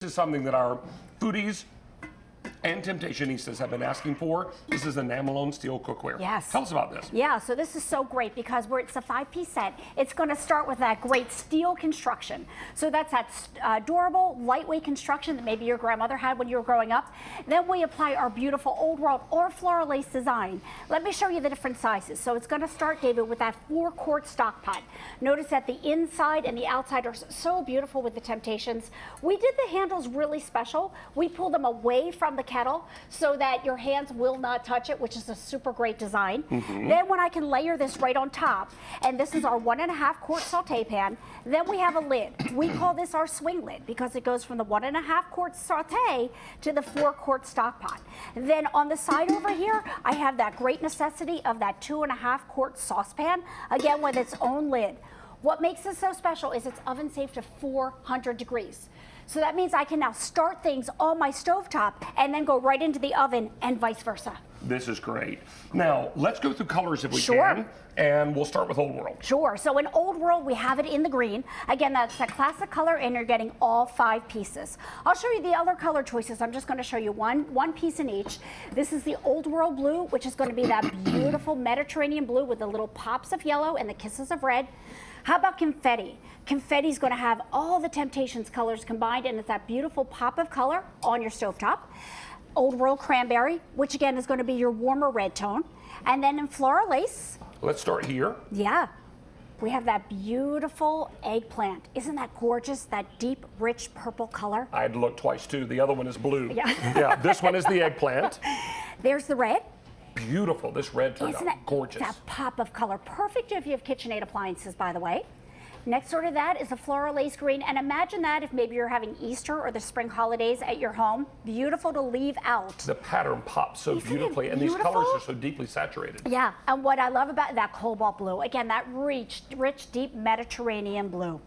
This is something that our foodies and Temp-tationistas have been asking for. This is enamel steel cookware. Yes. Tell us about this. Yeah, so this is so great because it's a 5-piece set. It's going to start with that great steel construction. So that's that durable, lightweight construction that maybe your grandmother had when you were growing up. Then we apply our beautiful old world or floral lace design. Let me show you the different sizes. So it's going to start, David, with that 4-quart stock pot. Notice that the inside and the outside are so beautiful with the Temp-tations. We did the handles really special. We pulled them away from the kettle so that your hands will not touch it, which is a super great design. Then when I can layer this right on top, and this is our 1.5-quart saute pan, then we have a lid. We call this our swing lid because it goes from the 1.5-quart saute to the 4-quart stock pot. Then on the side over here, I have that great necessity of that 2.5-quart saucepan, again with its own lid. What makes this so special is it's oven safe to 400 degrees. So that means I can now start things on my stovetop and then go right into the oven and vice versa. This is great. Now, let's go through colors if we Sure. can, and we'll start with Old World. Sure, so in Old World, we have it in the green. Again, that's a classic color, and you're getting all 5 pieces. I'll show you the other color choices. I'm just gonna show you one piece in each. This is the Old World blue, which is gonna be that beautiful Mediterranean blue with the little pops of yellow and the kisses of red. How about confetti? Confetti is going to have all the Temp-tations colors combined, and it's that beautiful pop of color on your stovetop. Old World cranberry, which again is going to be your warmer red tone. And then in floral lace, Let's start here. yeah, we have that beautiful eggplant. Isn't that gorgeous? That deep, rich purple color. I had to look twice too. The other one is blue. Yeah. Yeah, this one is the eggplant. There's the red. Beautiful. This red turned Isn't out that gorgeous. That pop of color. Perfect if you have KitchenAid appliances, by the way. Next door to that is a floral lace green, and imagine that if maybe you're having Easter or the spring holidays at your home. Beautiful to leave out. The pattern pops so Isn't it beautifully, and these colors beautiful? are so deeply saturated. Yeah, and what I love about that cobalt blue, again, that rich, deep Mediterranean blue.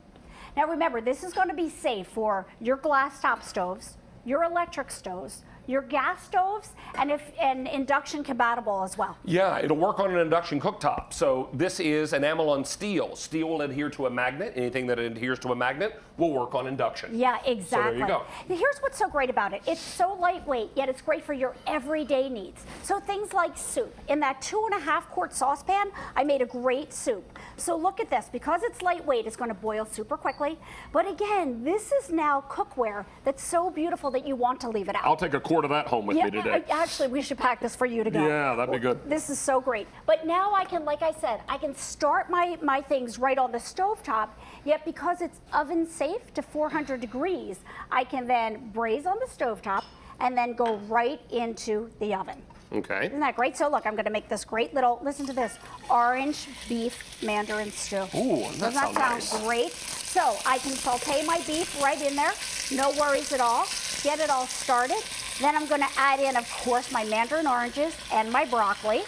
Now remember, this is going to be safe for your glass top stoves, your electric stoves, your gas stoves, and induction compatible as well. Yeah, it'll work on an induction cooktop. So this is enamel on steel. Steel will adhere to a magnet. Anything that adheres to a magnet will work on induction. Yeah, exactly. So there you go. Now, here's what's so great about it. It's so lightweight, yet it's great for your everyday needs. So things like soup. In that 2.5-quart saucepan, I made a great soup. So look at this. Because it's lightweight, it's going to boil super quickly. But again, this is now cookware that's so beautiful that you want to leave it out. I'll take a quart of that home with me today. Actually, we should pack this for you to go. Yeah, that'd be good. This is so great. But now I can, like I said, I can start my things right on the stovetop, yet because it's oven safe to 400 degrees, I can then braise on the stovetop and then go right into the oven. Okay. Isn't that great? So look, I'm going to make this great little, listen to this, orange beef mandarin stew. Ooh, Doesn't that sounds nice. great? So I can saute my beef right in there, no worries at all. Get it all started. Then I'm going to add in, of course, my mandarin oranges and my broccoli.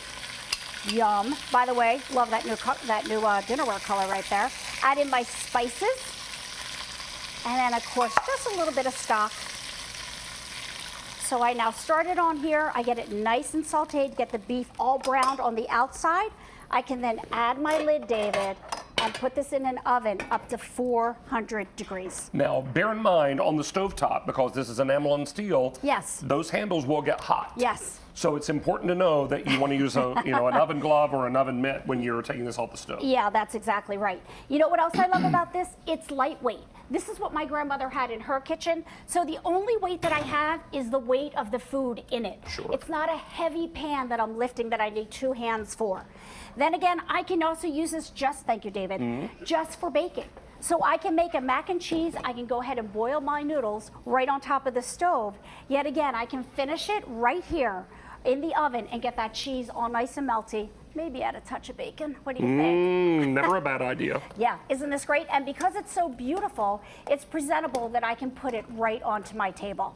Yum. By the way, love that new dinnerware color right there. Add in my spices. And then, of course, just a little bit of stock. So I now start it on here. I get it nice and sauteed, get the beef all browned on the outside. I can then add my lid, David, and put this in an oven up to 400 degrees. Now, bear in mind on the stovetop, because this is enamel on steel, Yes. those handles will get hot. Yes. So it's important to know that you want to use an oven glove or an oven mitt when you're taking this off the stove. Yeah, that's exactly right. You know what else I love about this? It's lightweight. This is what my grandmother had in her kitchen. So the only weight that I have is the weight of the food in it. Sure. It's not a heavy pan that I'm lifting that I need 2 hands for. Then again, I can also use this thank you, David, just for baking. So I can make a mac and cheese, I can go ahead and boil my noodles right on top of the stove. Yet again, I can finish it right here in the oven and get that cheese all nice and melty. Maybe add a touch of bacon. What do you think? Never a bad idea. Yeah, isn't this great? And because it's so beautiful, it's presentable that I can put it right onto my table.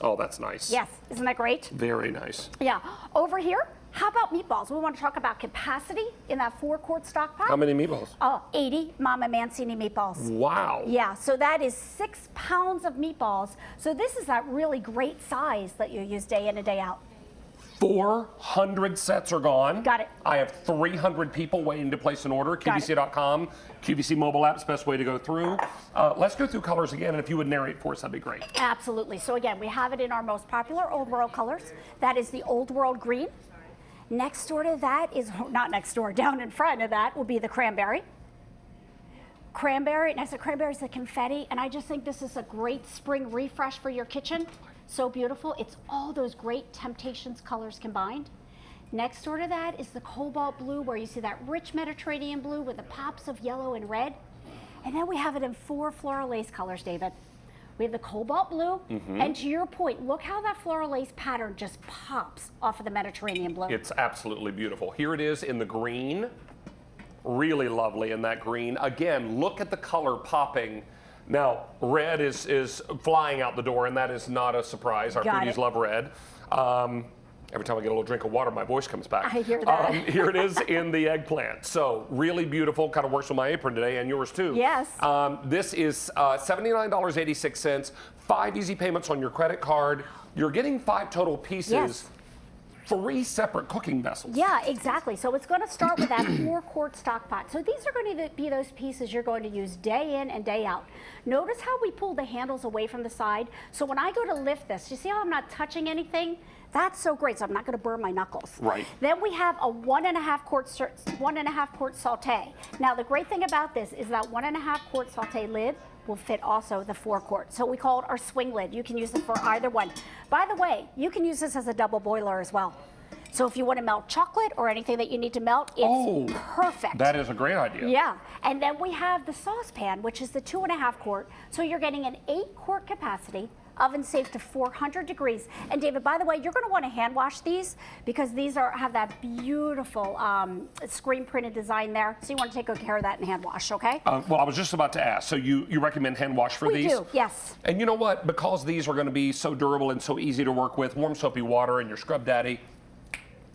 Oh, that's nice. Yes, isn't that great? Very nice. Yeah. Over here, how about meatballs? We want to talk about capacity in that 4-quart stock pot. How many meatballs? 80 Mama Mancini meatballs. Wow. Yeah, so that is 6 pounds of meatballs. So this is that really great size that you use day in and day out. 400 sets are gone. Got it. I have 300 people waiting to place an order. QVC.com, QVC mobile app's best way to go through. Let's go through colors again, and if you would narrate for us, that'd be great. Absolutely. So again, we have it in our most popular Old World colors. That is the Old World green. Next door to that is, not next door, down in front of that will be the cranberry. Cranberry, next to cranberry is the confetti, and I just think this is a great spring refresh for your kitchen. So beautiful. It's all those great Temp-tations colors combined. Next door to that is the cobalt blue, where you see that rich Mediterranean blue with the pops of yellow and red. And then we have it in 4 floral lace colors, David. We have the cobalt blue, and to your point, look how that floral lace pattern just pops off of the Mediterranean blue. It's absolutely beautiful. Here it is in the green. Really lovely in that green. Again, look at the color popping. Now, red is flying out the door, and that is not a surprise. Our Got foodies it. love red. Every time I get a little drink of water, my voice comes back. I hear that. Here it is in the eggplant. So really beautiful, kind of works with my apron today, and yours too. Yes. This is $79.86, 5 easy payments on your credit card. You're getting 5 total pieces. Yes. 3 separate cooking vessels. Yeah, exactly. So it's going to start with that 4-quart stock pot. So these are going to be those pieces you're going to use day in and day out. Notice how we pull the handles away from the side. So when I go to lift this, you see how I'm not touching anything? That's so great. So I'm not going to burn my knuckles. Right. Then we have a 1.5 quart saute. Now the great thing about this is that 1.5 quart saute lid will fit also the 4 quart. So we call it our swing lid. You can use it for either one. By the way, you can use this as a double boiler as well. So if you want to melt chocolate or anything that you need to melt, it's perfect. That is a great idea. Yeah, and then we have the saucepan, which is the 2.5 quart. So you're getting an 8 quart capacity, oven safe to 400 degrees. And David, by the way, you're going to want to hand wash these because these have that beautiful screen printed design there. So you want to take good care of that and hand wash, okay? Well, I was just about to ask. So you recommend hand wash for these? We do, yes. And you know what? Because these are going to be so durable and so easy to work with, warm soapy water and your scrub daddy.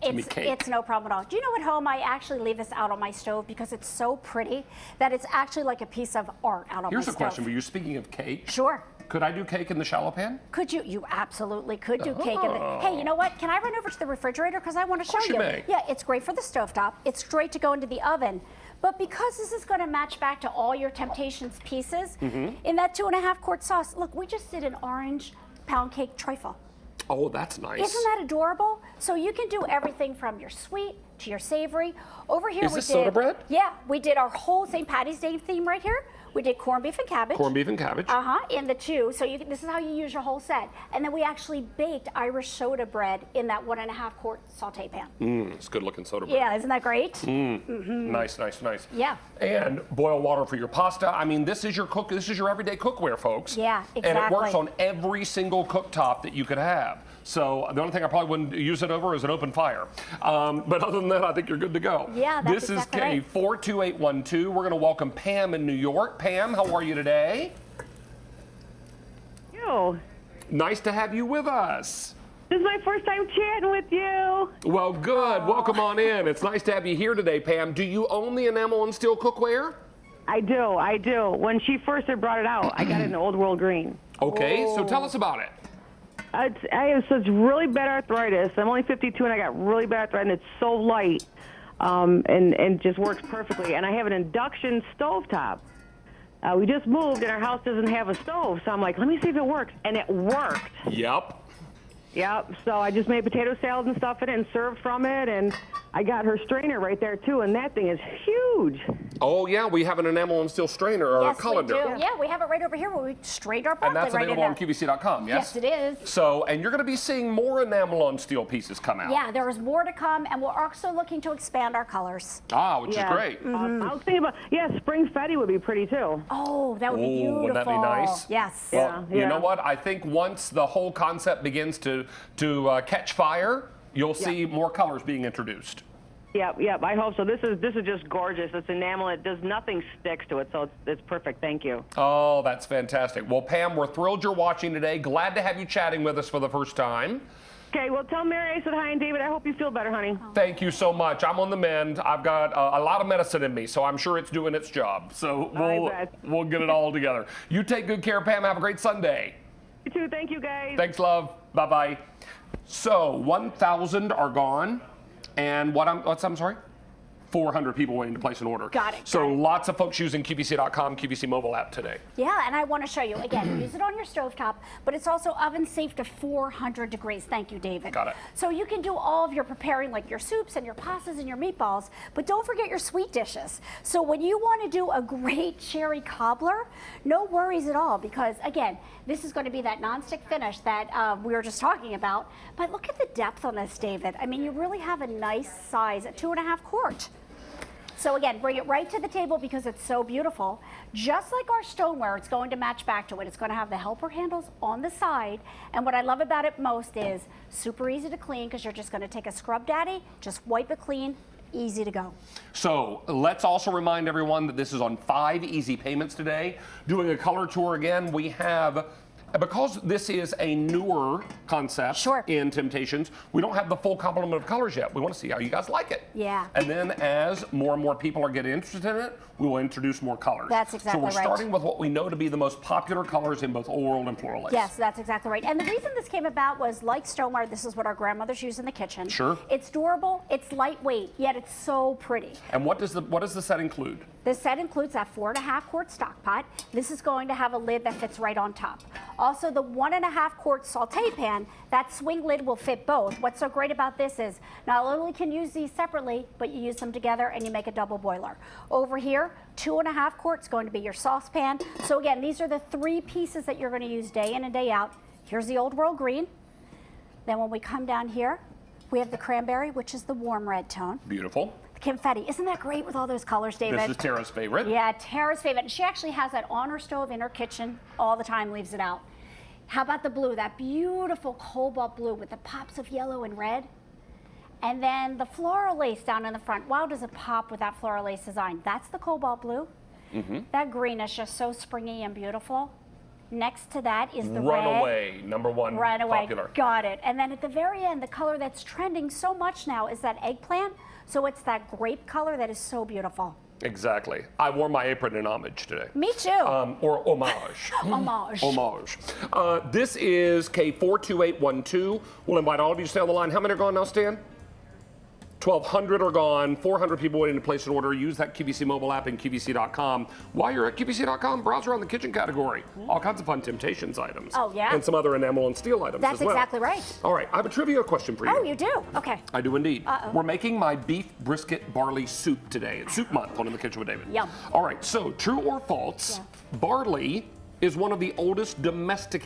It's no problem at all. Do you know at home I actually leave this out on my stove because it's so pretty that it's actually like a piece of art out on my stove. Here's a question for you. Speaking of cake. Sure. Could I do cake in the shallow pan? Could you? You absolutely could do cake. Hey, you know what? Can I run over to the refrigerator because I want to show you? You may. Yeah, it's great for the stovetop. It's great to go into the oven. But because this is going to match back to all your Temp-tations pieces, in that 2.5 quart sauce, look, we just did an orange pound cake trifle. Oh, that's nice. Isn't that adorable? So you can do everything from your sweet to your savory. Over here Is we this did soda bread? Yeah, we did our whole St. Patty's Day theme right here. We did corned beef and cabbage. Corned beef and cabbage. In the 2. So this is how you use your whole set. And then we actually baked Irish soda bread in that 1.5 quart saute pan. It's good looking soda bread. Yeah, isn't that great? Nice, nice, nice. Yeah. And boil water for your pasta. I mean, this is your everyday cookware, folks. Yeah, exactly. And it works on every single cooktop that you could have. So the only thing I probably wouldn't use it over is an open fire. But other than that, I think you're good to go. Yeah, that's This exactly is right. K42812. We're going to welcome Pam in New York. Pam, how are you today? You. Nice to have you with us. This is my first time chatting with you. Well, good. Welcome on in. It's nice to have you here today, Pam. Do you own the enamel and steel cookware? I do. When she first had brought it out, I got it in Old World Green. Okay, so tell us about it. I have such really bad arthritis. I'm only 52 and I got really bad arthritis, and it's so light and just works perfectly. And I have an induction stovetop. We just moved and our house doesn't have a stove, so I'm like, let me see if it works. And it worked. Yep. Yep, so I just made potato salad and stuff in it and served from it, and I got her strainer right there too, and that thing is huge. Oh yeah, we have an enamel and steel strainer or Yes, a colander. we do. Yeah, we have it right over here where we strained our And broccoli that's right in available there. on QVC.com, yes? Yes, it is. So, and you're going to be seeing more enamel on steel pieces come out. Yeah, there is more to come, and we're also looking to expand our colors. Which is great. I was thinking about, spring fetty would be pretty too. Oh, that would be beautiful. Wouldn't that be nice? Yes. Well, Yeah. you know what? I think once the whole concept begins to catch fire, you'll see more colors being introduced. Yep, I hope so. This is just gorgeous. It's enamel. It does nothing sticks to it, so it's perfect. Thank you. Oh, that's fantastic. Well, Pam, we're thrilled you're watching today. Glad to have you chatting with us for the first time. Okay, well, tell Mary I said hi, and David, I hope you feel better, honey. Thank you so much. I'm on the mend. I've got a lot of medicine in me, so I'm sure it's doing its job. So we'll get it all together. You take good care, Pam. Have a great Sunday. You too. Thank you, guys. Thanks, love. Bye-bye. So 1,000 are gone, and I'm sorry? 400 people waiting to place an order. Got it. So lots of folks using QVC.com, QVC mobile app today. Yeah, and I want to show you, again, use it on your stovetop, but it's also oven safe to 400 degrees. Thank you, David. Got it. So you can do all of your preparing, like your soups and your pastas and your meatballs, but don't forget your sweet dishes. So when you want to do a great cherry cobbler, no worries at all, because again, this is going to be that nonstick finish that we were just talking about. But look at the depth on this, David. I mean, you really have a nice size, a 2.5 quart. So again, bring it right to the table because it's so beautiful. Just like our stoneware, it's going to match back to it. It's going to have the helper handles on the side. And what I love about it most is super easy to clean because you're just going to take a Scrub Daddy, just wipe it clean, easy to go. So let's also remind everyone that this is on 5 easy payments today. Doing a color tour again, we have, because this is a newer concept in Temp-tations, we don't have the full complement of colors yet. We want to see how you guys like it. Yeah. And then as more and more people are getting interested in it, we will introduce more colors. That's exactly right. So we're starting with what we know to be the most popular colors in both old world and floral lace. Yes, that's exactly right. And the reason this came about was like stoneware, this is what our grandmothers used in the kitchen. Sure. It's durable, it's lightweight, yet it's so pretty. And what does the set include? This set includes that 4.5 quart stock pot. This is going to have a lid that fits right on top. Also, the 1.5 quart saute pan, that swing lid will fit both. What's so great about this is not only can you use these separately, but you use them together and you make a double boiler. Over here, 2.5 quarts going to be your saucepan. So again, these are the 3 pieces that you're going to use day in and day out. Here's the old world green. Then when we come down here, we have the cranberry, which is the warm red tone. Beautiful. Confetti. Isn't that great with all those colors, David? This is Tara's favorite. Yeah, Tara's favorite. She actually has that on her stove in her kitchen all the time, leaves it out. How about the blue? That beautiful cobalt blue with the pops of yellow and red. And then the floral lace down in the front. Wow, does it pop with that floral lace design? That's the cobalt blue. That green is just so springy and beautiful. Next to that is the red. Runaway, number 1 popular. Got it. And then at the very end, the color that's trending so much now is that eggplant. So it's that grape color that is so beautiful. Exactly. I wore my apron in homage today. Me too. Or homage. Homage. Homage. This is K42812. We'll invite all of you to stay on the line. How many are gone now, Stan? 1,200 are gone, 400 people waiting to place an order. Use that QVC mobile app and QVC.com. While you're at QVC.com, browse around the kitchen category. All kinds of fun Temp-tations items. Oh, yeah? And some other enamel and steel items That's as well. exactly right. All right, I have a trivia question for you. Oh, you do? Okay. I do indeed. Uh-oh. We're making my beef brisket barley soup today. It's soup month on In the Kitchen with David. Yum. All right, so true or false, barley is one of the oldest domesticated